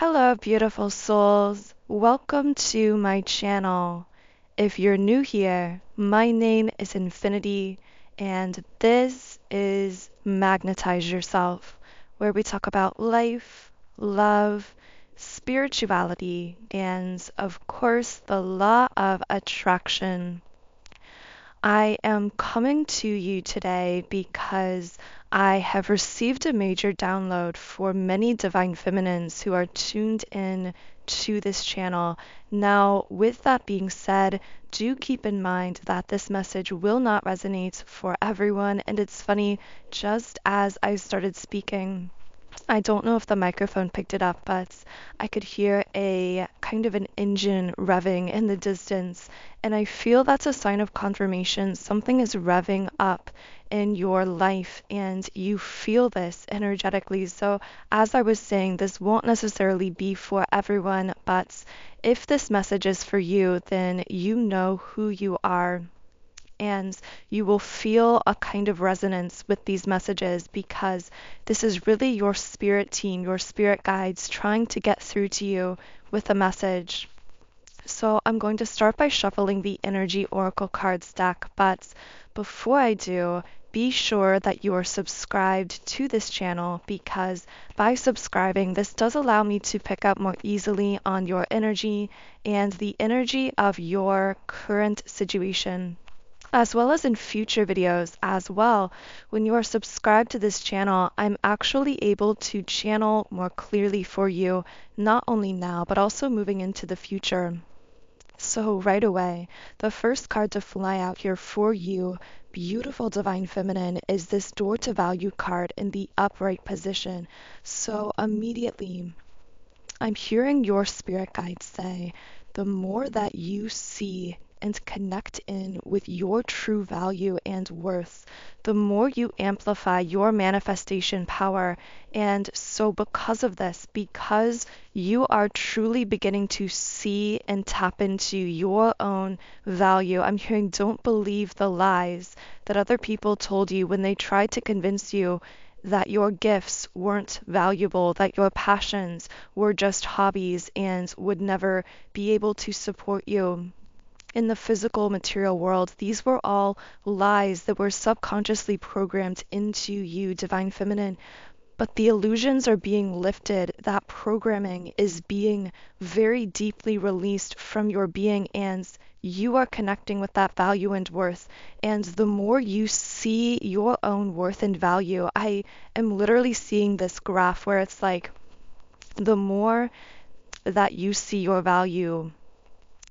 Hello, beautiful souls. Welcome to my channel. If you're new here, my name is Infinity, and this is Magnetize Yourself, where we talk about life, love, spirituality, and of course, the law of attraction. I am coming to you today because I have received a major download for many divine feminines who are tuned in to this channel. Now, with that being said, do keep in mind that this message will not resonate for everyone. And it's funny, just as I started speaking, I don't know if the microphone picked it up, but I could hear a kind of an engine revving in the distance. And I feel that's a sign of confirmation. Something is revving up in your life, and you feel this energetically. So, as I was saying, this won't necessarily be for everyone, but if this message is for you, then you know who you are, and you will feel a kind of resonance with these messages because this is really your spirit team, your spirit guides trying to get through to you with a message. So I'm going to start by shuffling the Energy Oracle cards deck, but before I do, be sure that you are subscribed to this channel because by subscribing, this does allow me to pick up more easily on your energy and the energy of your current situation, as well as in future videos as well. When you are subscribed to this channel, I'm actually able to channel more clearly for you, not only now, but also moving into the future. So right away, the first card to fly out here for you, beautiful divine feminine, is this door to value card in the upright position. So immediately, I'm hearing your spirit guides say, the more that you see and connect in with your true value and worth, the more you amplify your manifestation power. And so, because of this, because you are truly beginning to see and tap into your own value, I'm hearing don't believe the lies that other people told you when they tried to convince you that your gifts weren't valuable, that your passions were just hobbies and would never be able to support you in the physical material world. These were all lies that were subconsciously programmed into you, divine feminine. But the illusions are being lifted. That programming is being very deeply released from your being, and you are connecting with that value and worth. And the more you see your own worth and value, I am literally seeing this graph where it's like the more that you see your value,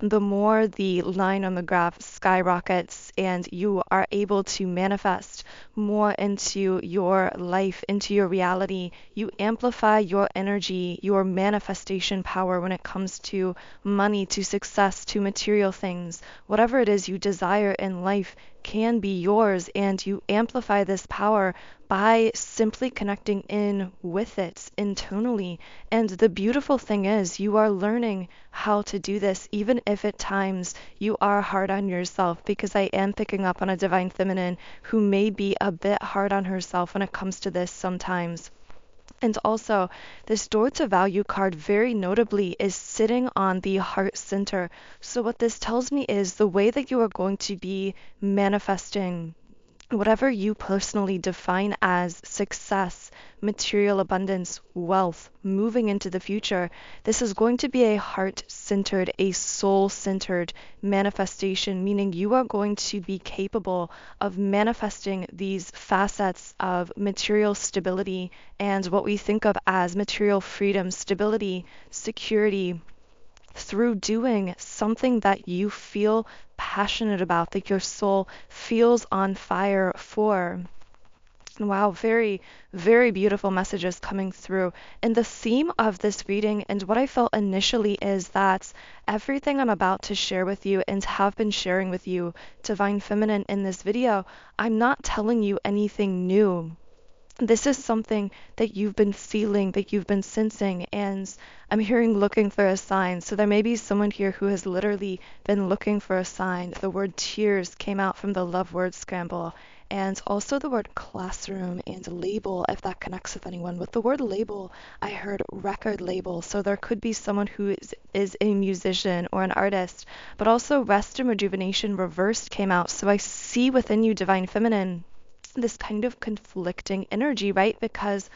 the more the line on the graph skyrockets and you are able to manifest more into your life, into your reality. You amplify your energy, your manifestation power when it comes to money, to success, to material things. Whatever it is you desire in life can be yours, and you amplify this power by simply connecting in with it internally. And the beautiful thing is, you are learning how to do this, even if at times you are hard on yourself, because I am picking up on a divine feminine who may be a bit hard on herself when it comes to this sometimes. And also, this door to value card very notably is sitting on the heart center. So what this tells me is the way that you are going to be manifesting whatever you personally define as success, material abundance, wealth, moving into the future. This is going to be a heart-centered, a soul-centered manifestation, meaning you are going to be capable of manifesting these facets of material stability and what we think of as material freedom, stability, security, through doing something that you feel passionate about, that your soul feels on fire for. Wow, very, very beautiful messages coming through. And the theme of this reading and what I felt initially is that everything I'm about to share with you and have been sharing with you, Divine Feminine, in this video, I'm not telling you anything new. This is something that you've been feeling, that you've been sensing, and I'm hearing looking for a sign. So there may be someone here who has literally been looking for a sign. The word tears came out from the love word scramble, and also the word classroom and label, if that connects with anyone. With the word label, I heard record label. So there could be someone who is a musician or an artist, but also rest and rejuvenation reversed came out. So I see within you, Divine Feminine, this kind of conflicting energy, right? Because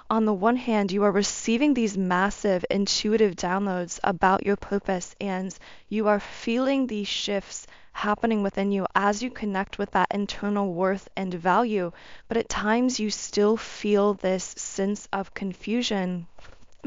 on the one hand, you are receiving these massive intuitive downloads about your purpose, and you are feeling these shifts happening within you as you connect with that internal worth and value. But at times, you still feel this sense of confusion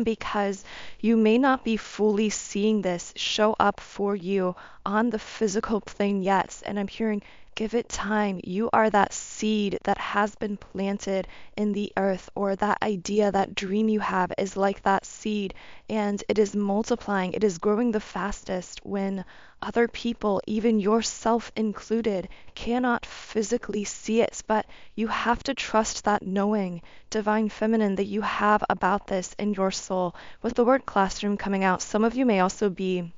because you may not be fully seeing this show up for you on the physical plane yet. And I'm hearing, give it time. You are that seed that has been planted in the earth, or that idea, that dream you have is like that seed, and it is multiplying. It is growing the fastest when other people, even yourself included, cannot physically see it. But you have to trust that knowing, Divine Feminine, that you have about this in your soul. With the word classroom coming out, some of you may also be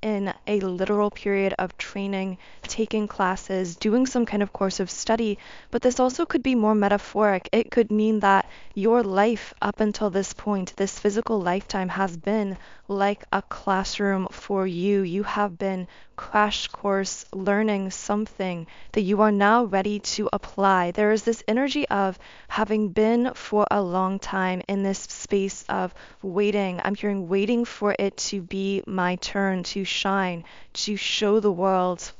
in a literal period of training, taking classes, doing some kind of course of study, but this also could be more metaphoric. It could mean that your life up until this point, this physical lifetime, has been like a classroom for you. You have been crash course learning something that you are now ready to apply. There is this energy of having been for a long time in this space of waiting. I'm hearing waiting for it to be my turn to shine, to show the world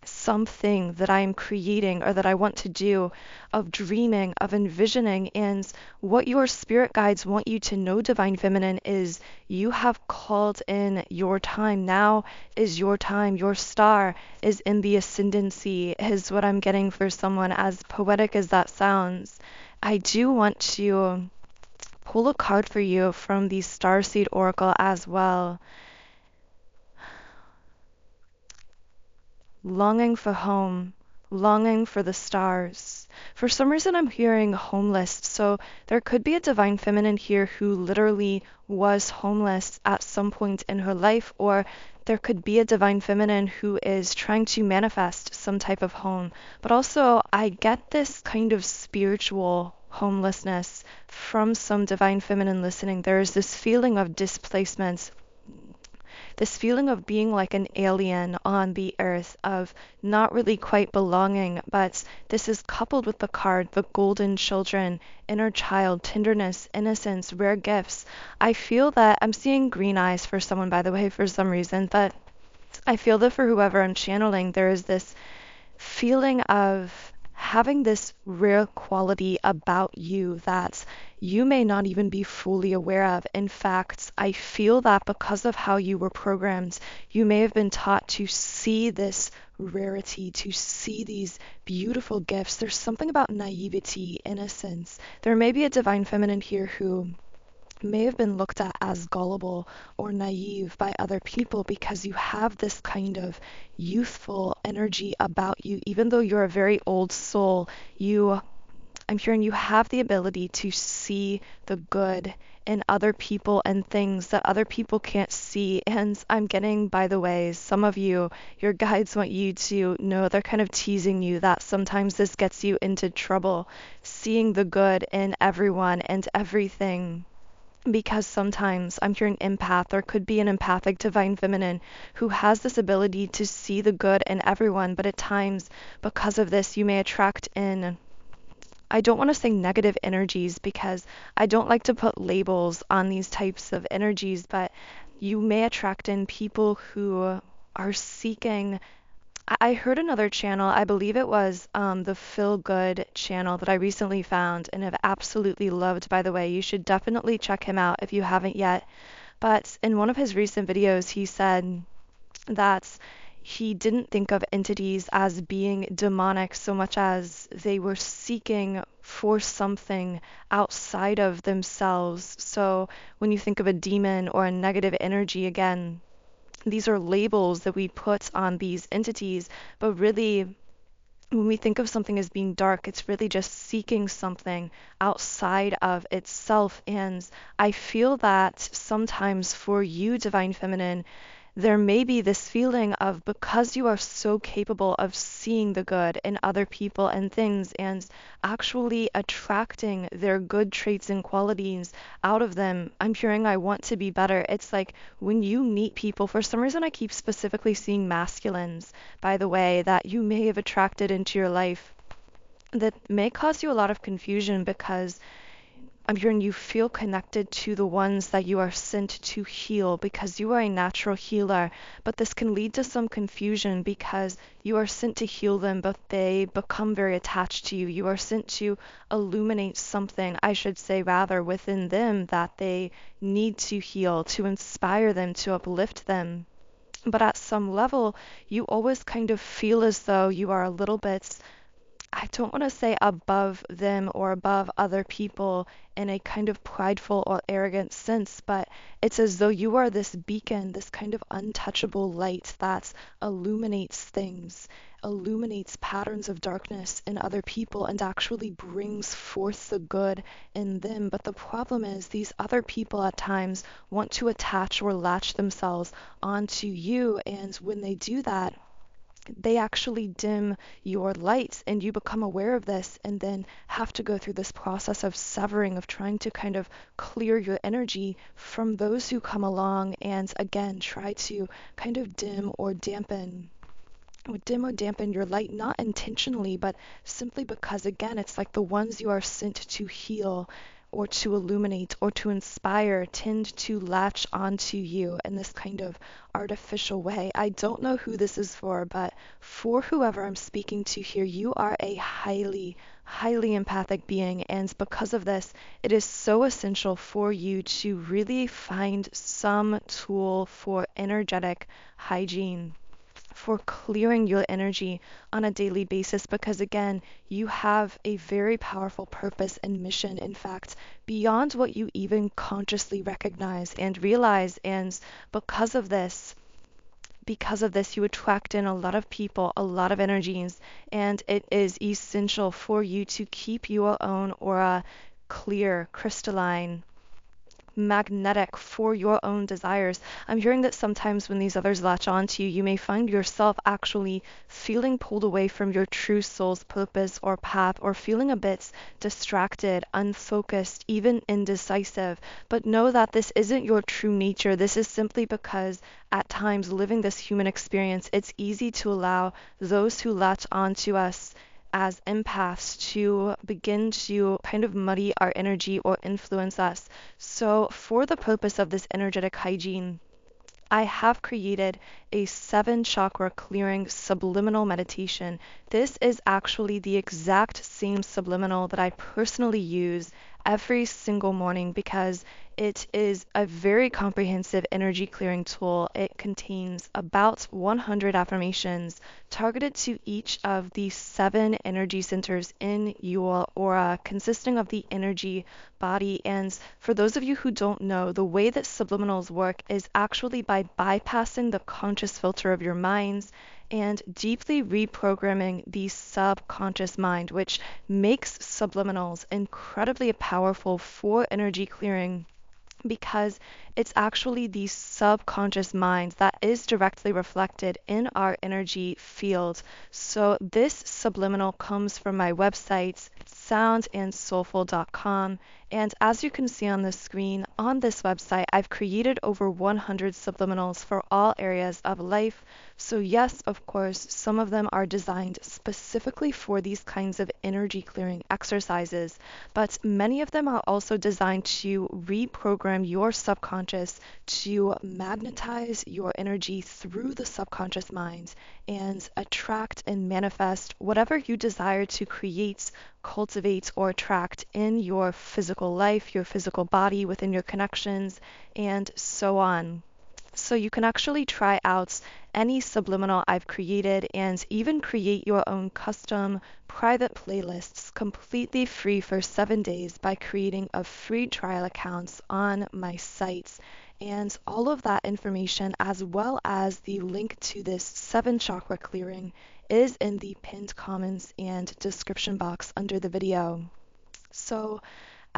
something that I am creating or that I want to do, of dreaming, of envisioning. And what your spirit guides want you to know, Divine Feminine, is you have called in your time. Now is your time. Your star is in the ascendancy, is what I'm getting for someone, as poetic as that sounds. I do want to pull a card for you from the Starseed Oracle as well. Longing for home, longing for the stars. For some reason, I'm hearing homeless. So there could be a Divine Feminine here who literally was homeless at some point in her life, or there could be a Divine Feminine who is trying to manifest some type of home. But also, I get this kind of spiritual homelessness from some Divine Feminine listening. There is this feeling of displacement, this feeling of being like an alien on the earth, of not really quite belonging. But this is coupled with the card, the golden children, inner child, tenderness, innocence, rare gifts. I feel that I'm seeing green eyes for someone, by the way, for some reason, but I feel that for whoever I'm channeling, there is this feeling of having this rare quality about you that you may not even be fully aware of. In fact, I feel that because of how you were programmed, you may have been taught to see this rarity, to see these beautiful gifts. There's something about naivety, innocence. There may be a Divine Feminine here who may have been looked at as gullible or naive by other people because you have this kind of youthful energy about you. Even though you're a very old soul, I'm hearing you have the ability to see the good in other people and things that other people can't see. And I'm getting, by the way, some of you, your guides want you to know, they're kind of teasing you that sometimes this gets you into trouble, seeing the good in everyone and everything. Because sometimes I'm hearing empath, or could be an empathic Divine Feminine who has this ability to see the good in everyone, but at times, because of this, you may attract in, I don't want to say negative energies because I don't like to put labels on these types of energies, but you may attract in people who are seeking. I heard another channel, I believe it was the Feel Good channel that I recently found and have absolutely loved, by the way. You should definitely check him out if you haven't yet. But in one of his recent videos, he said that he didn't think of entities as being demonic so much as they were seeking for something outside of themselves. So when you think of a demon or a negative energy, again, these are labels that we put on these entities, but really, when we think of something as being dark, it's really just seeking something outside of itself. And I feel that sometimes for you, Divine Feminine, there may be this feeling of, because you are so capable of seeing the good in other people and things and actually attracting their good traits and qualities out of them, I'm hearing I want to be better. It's like when you meet people, for some reason I keep specifically seeing masculines, by the way, that you may have attracted into your life, that may cause you a lot of confusion, because I'm hearing you feel connected to the ones that you are sent to heal because you are a natural healer. But this can lead to some confusion because you are sent to heal them, but they become very attached to you. You are sent to illuminate something, I should say, rather, within them that they need to heal, to inspire them, to uplift them. But at some level, you always kind of feel as though you are a little bit, I don't want to say above them or above other people in a kind of prideful or arrogant sense, but it's as though you are this beacon, this kind of untouchable light that illuminates things, illuminates patterns of darkness in other people, and actually brings forth the good in them. But the problem is, these other people at times want to attach or latch themselves onto you, and when they do that, they actually dim your light, and you become aware of this and then have to go through this process of severing, of trying to kind of clear your energy from those who come along and again try to kind of dim or dampen your light, not intentionally, but simply because, again, it's like the ones you are sent to heal or to illuminate or to inspire tend to latch onto you in this kind of artificial way. I don't know who this is for, but for whoever I'm speaking to here, you are a highly empathic being, and because of this, it is so essential for you to really find some tool for energetic hygiene, for clearing your energy on a daily basis, because again, you have a very powerful purpose and mission, in fact, beyond what you even consciously recognize and realize. And because of this, you attract in a lot of people, a lot of energies, and it is essential for you to keep your own aura clear, crystalline, magnetic for your own desires. I'm hearing that sometimes when these others latch onto you, you may find yourself actually feeling pulled away from your true soul's purpose or path, or feeling a bit distracted, unfocused, even indecisive. But know that this isn't your true nature. This is simply because at times, living this human experience, it's easy to allow those who latch onto us as empaths to begin to kind of muddy our energy or influence us. So, for the purpose of this energetic hygiene, I have created a 7 chakra clearing subliminal meditation. This is actually the exact same subliminal that I personally use every single morning because it is a very comprehensive energy clearing tool. It contains about 100 affirmations targeted to each of the 7 energy centers in your aura, consisting of the energy body. And for those of you who don't know, the way that subliminals work is actually by bypassing the conscious filter of your minds and deeply reprogramming the subconscious mind, which makes subliminals incredibly powerful for energy clearing, because it's actually the subconscious mind that is directly reflected in our energy field. So this subliminal comes from my website, soundandsoulful.com. And as you can see on the screen, on this website, I've created over 100 subliminals for all areas of life. So yes, of course, some of them are designed specifically for these kinds of energy clearing exercises, but many of them are also designed to reprogram your subconscious to magnetize your energy through the subconscious mind and attract and manifest whatever you desire to create, cultivate, or attract in your physical life, your physical body, within your connections, and so on. So you can actually try out any subliminal I've created and even create your own custom private playlists completely free for 7 days by creating a free trial account on my site. And all of that information, as well as the link to this 7 chakra clearing, is in the pinned comments and description box under the video. So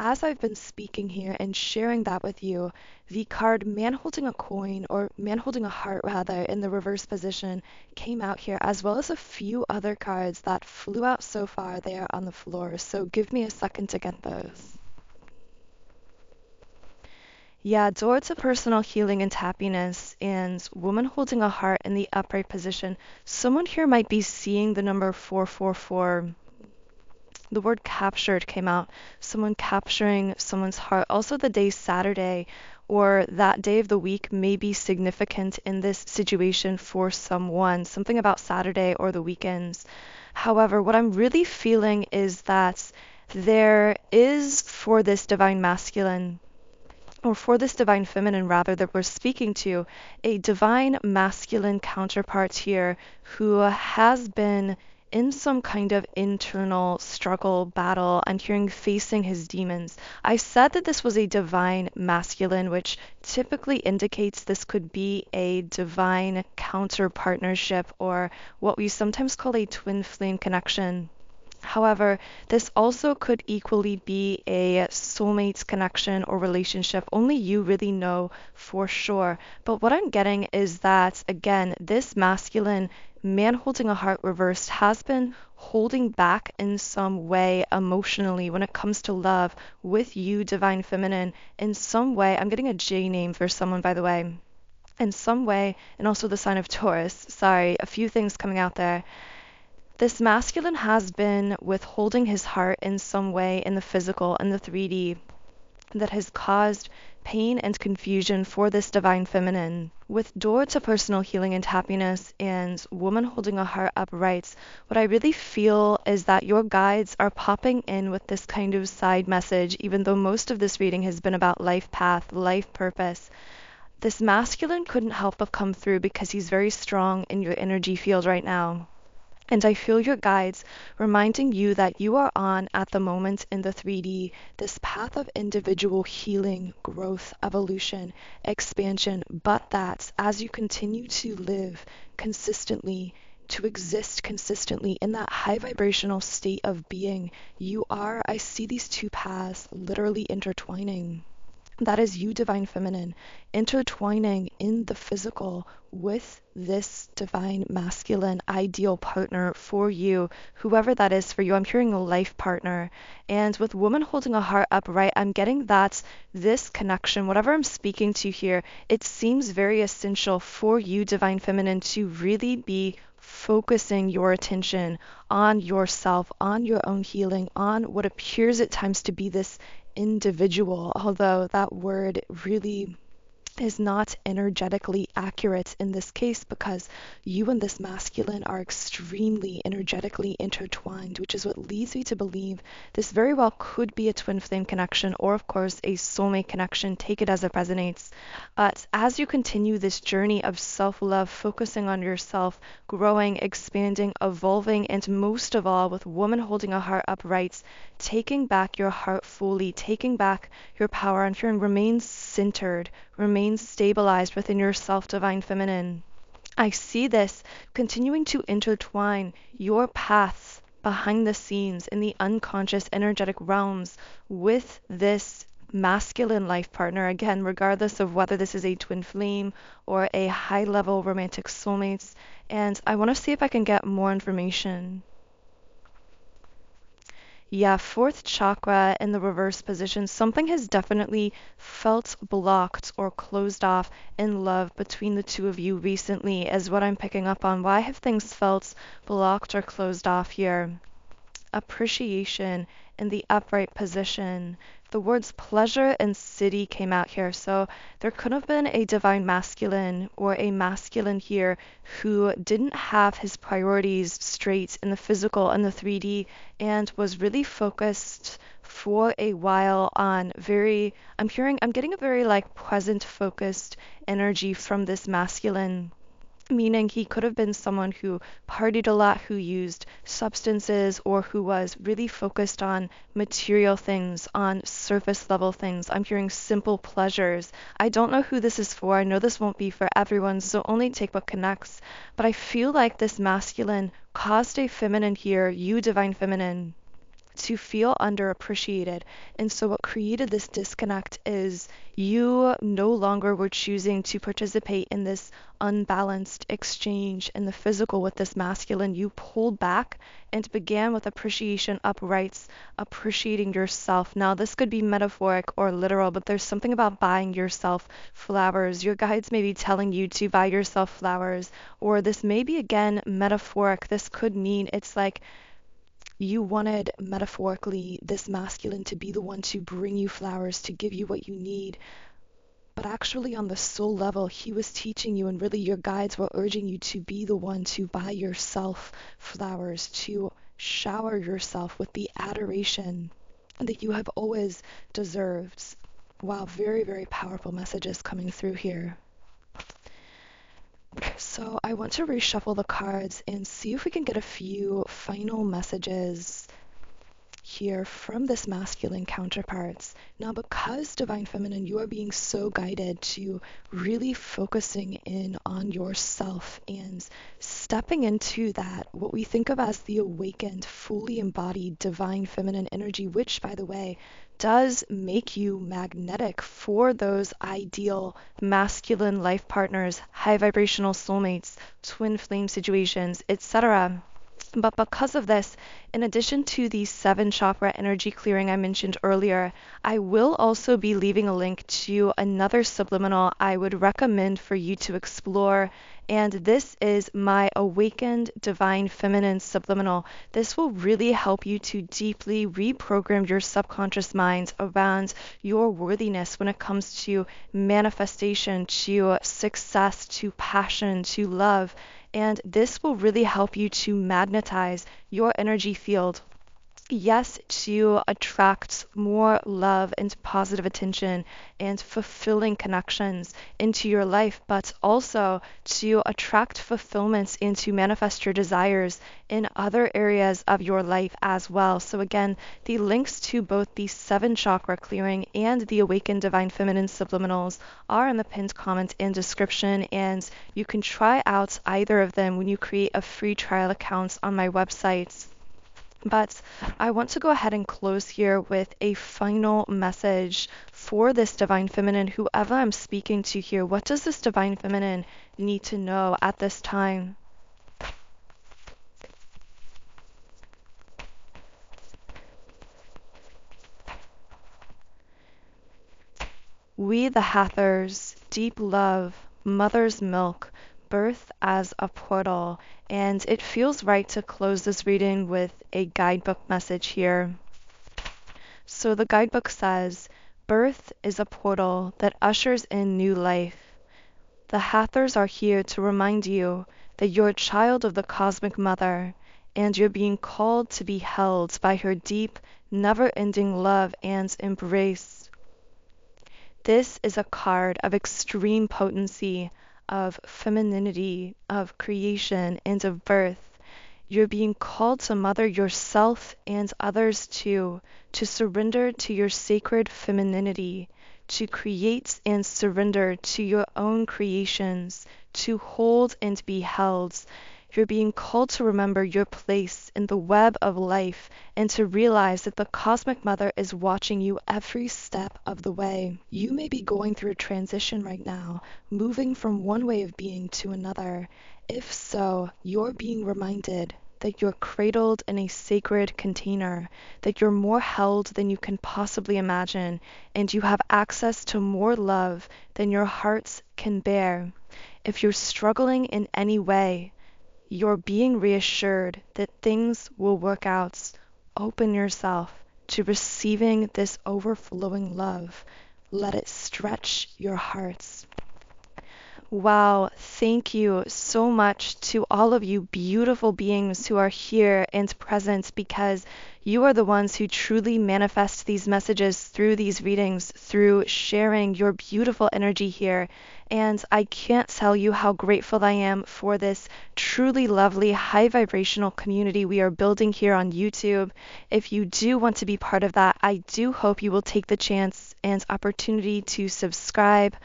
as I've been speaking here and sharing that with you, the card man holding a coin, or man holding a heart rather, in the reverse position came out here, as well as a few other cards that flew out so far there on the floor. So give me a second to get those. Yeah, door to personal healing and happiness, and woman holding a heart in the upright position. Someone here might be seeing the number 444. The word captured came out. Someone capturing someone's heart. Also, the day Saturday or that day of the week may be significant in this situation for someone. Something about Saturday or the weekends. However, what I'm really feeling is that there is, for this divine masculine, or for this divine feminine rather, that we're speaking to, a divine masculine counterpart here who has been in some kind of internal struggle, battle. I'm hearing facing his demons. I said that this was a divine masculine, which typically indicates this could be a divine counter partnership, or what we sometimes call a twin flame connection. However, this also could equally be a soulmates connection or relationship. Only you really know for sure. But what I'm getting is that, again, this masculine man holding a heart reversed has been holding back in some way emotionally when it comes to love with you, divine feminine. In some way, I'm getting a J name for someone, by the way. In some way, and also the sign of Taurus. Sorry, a few things coming out there. This masculine has been withholding his heart in some way in the physical and the 3D that has caused pain and confusion for this divine feminine. With door to personal healing and happiness and woman holding a heart upright, what I really feel is that your guides are popping in with this kind of side message, even though most of this reading has been about life path, life purpose. This masculine couldn't help but come through because he's very strong in your energy field right now. And I feel your guides reminding you that you are on, at the moment in the 3D, this path of individual healing, growth, evolution, expansion, but that as you continue to live consistently, to exist consistently in that high vibrational state of being, I see these two paths literally intertwining. That is you, divine feminine, intertwining in the physical with this divine masculine ideal partner for you, whoever that is for you. I'm hearing a life partner. And with woman holding a heart upright, I'm getting that this connection, whatever I'm speaking to here, it seems very essential for you, divine feminine, to really be focusing your attention on yourself, on your own healing, on what appears at times to be this individual, although that word really is not energetically accurate in this case, because you and this masculine are extremely energetically intertwined, which is what leads me to believe this very well could be a twin flame connection, or of course a soulmate connection. Take it as it resonates. But as you continue this journey of self-love, focusing on yourself, growing, expanding, evolving, and most of all, with woman holding a heart upright, taking back your heart fully, taking back your power, and feeling remain centered, remain stabilized within yourself, divine feminine. I see this continuing to intertwine your paths behind the scenes in the unconscious energetic realms with this masculine life partner, again, regardless of whether this is a twin flame or a high level romantic soulmates. And I want to see if I can get more information. Yeah, fourth chakra in the reverse position. Something has definitely felt blocked or closed off in love between the two of you recently, is what I'm picking up on. Why have things felt blocked or closed off here? Appreciation in the upright position. The words pleasure and city came out here. So there could have been a divine masculine or a masculine here who didn't have his priorities straight in the physical and the 3D, and was really focused for a while on I'm getting a very like present focused energy from this masculine, meaning he could have been someone who partied a lot, who used substances, or who was really focused on material things, on surface level things. I'm hearing simple pleasures. I don't know who this is for. I know this won't be for everyone, so only take what connects. But I feel like this masculine caused a feminine here, you, divine feminine, to feel underappreciated. And so, what created this disconnect is you no longer were choosing to participate in this unbalanced exchange in the physical with this masculine. You pulled back and began with appreciation uprights, appreciating yourself. Now, this could be metaphoric or literal, but there's something about buying yourself flowers. Your guides may be telling you to buy yourself flowers, or this may be again metaphoric. This could mean it's like you wanted metaphorically this masculine to be the one to bring you flowers, to give you what you need. But actually, on the soul level, he was teaching you, and really your guides were urging you to be the one to buy yourself flowers, to shower yourself with the adoration that you have always deserved. Wow, very, very powerful messages coming through here. So I want to reshuffle the cards and see if we can get a few final messages here from this masculine counterparts. Now, because Divine Feminine, you are being so guided to really focusing in on yourself and stepping into that, what we think of as the awakened, fully embodied Divine Feminine energy, which, by the way, does make you magnetic for those ideal masculine life partners, high vibrational soulmates, twin flame situations, etc. But because of this, in addition to the 7 chakra energy clearing I mentioned earlier, I will also be leaving a link to another subliminal I would recommend for you to explore. And this is my Awakened Divine Feminine subliminal. This will really help you to deeply reprogram your subconscious mind around your worthiness when it comes to manifestation, to success, to passion, to love. And this will really help you to magnetize your energy field. Yes, to attract more love and positive attention and fulfilling connections into your life, but also to attract fulfillments and to manifest your desires in other areas of your life as well. So again, the links to both the 7 chakra clearing and the Awakened Divine Feminine subliminals are in the pinned comment and description, and you can try out either of them when you create a free trial account on my website. But I want to go ahead and close here with a final message for this Divine Feminine, whoever I'm speaking to here. What does this Divine Feminine need to know at this time? We the Hathors, deep love, mother's milk, birth as a portal, and it feels right to close this reading with a guidebook message here. So the guidebook says, birth is a portal that ushers in new life. The Hathors are here to remind you that you're a child of the Cosmic Mother, and you're being called to be held by her deep, never-ending love and embrace. This is a card of extreme potency, of femininity, of creation, and of birth. You're being called to mother yourself and others too, to surrender to your sacred femininity, to create and surrender to your own creations, to hold and be held. You're being called to remember your place in the web of life and to realize that the Cosmic Mother is watching you every step of the way. You may be going through a transition right now, moving from one way of being to another. If so, you're being reminded that you're cradled in a sacred container, that you're more held than you can possibly imagine, and you have access to more love than your hearts can bear. If you're struggling in any way, you're being reassured that things will work out. Open yourself to receiving this overflowing love. Let it stretch your hearts. Wow, thank you so much to all of you beautiful beings who are here and present, because you are the ones who truly manifest these messages through these readings, through sharing your beautiful energy here. And I can't tell you how grateful I am for this truly lovely high vibrational community we are building here on YouTube. If you do want to be part of that, I do hope you will take the chance and opportunity to subscribe.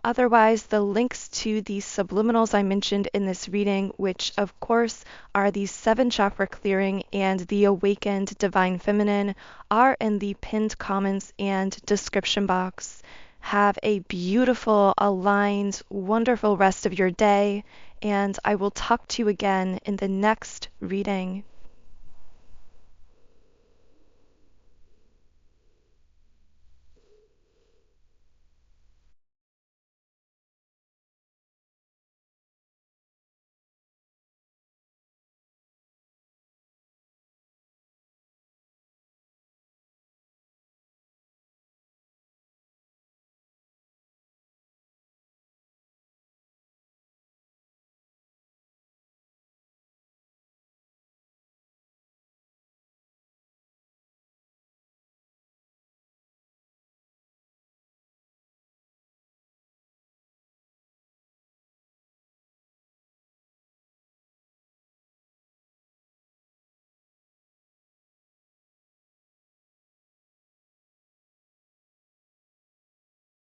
Otherwise, the links to the subliminals I mentioned in this reading, which of course are the 7 chakra clearing and the awakened divine feminine, are in the pinned comments and description box. Have a beautiful, aligned, wonderful rest of your day, and I will talk to you again in the next reading.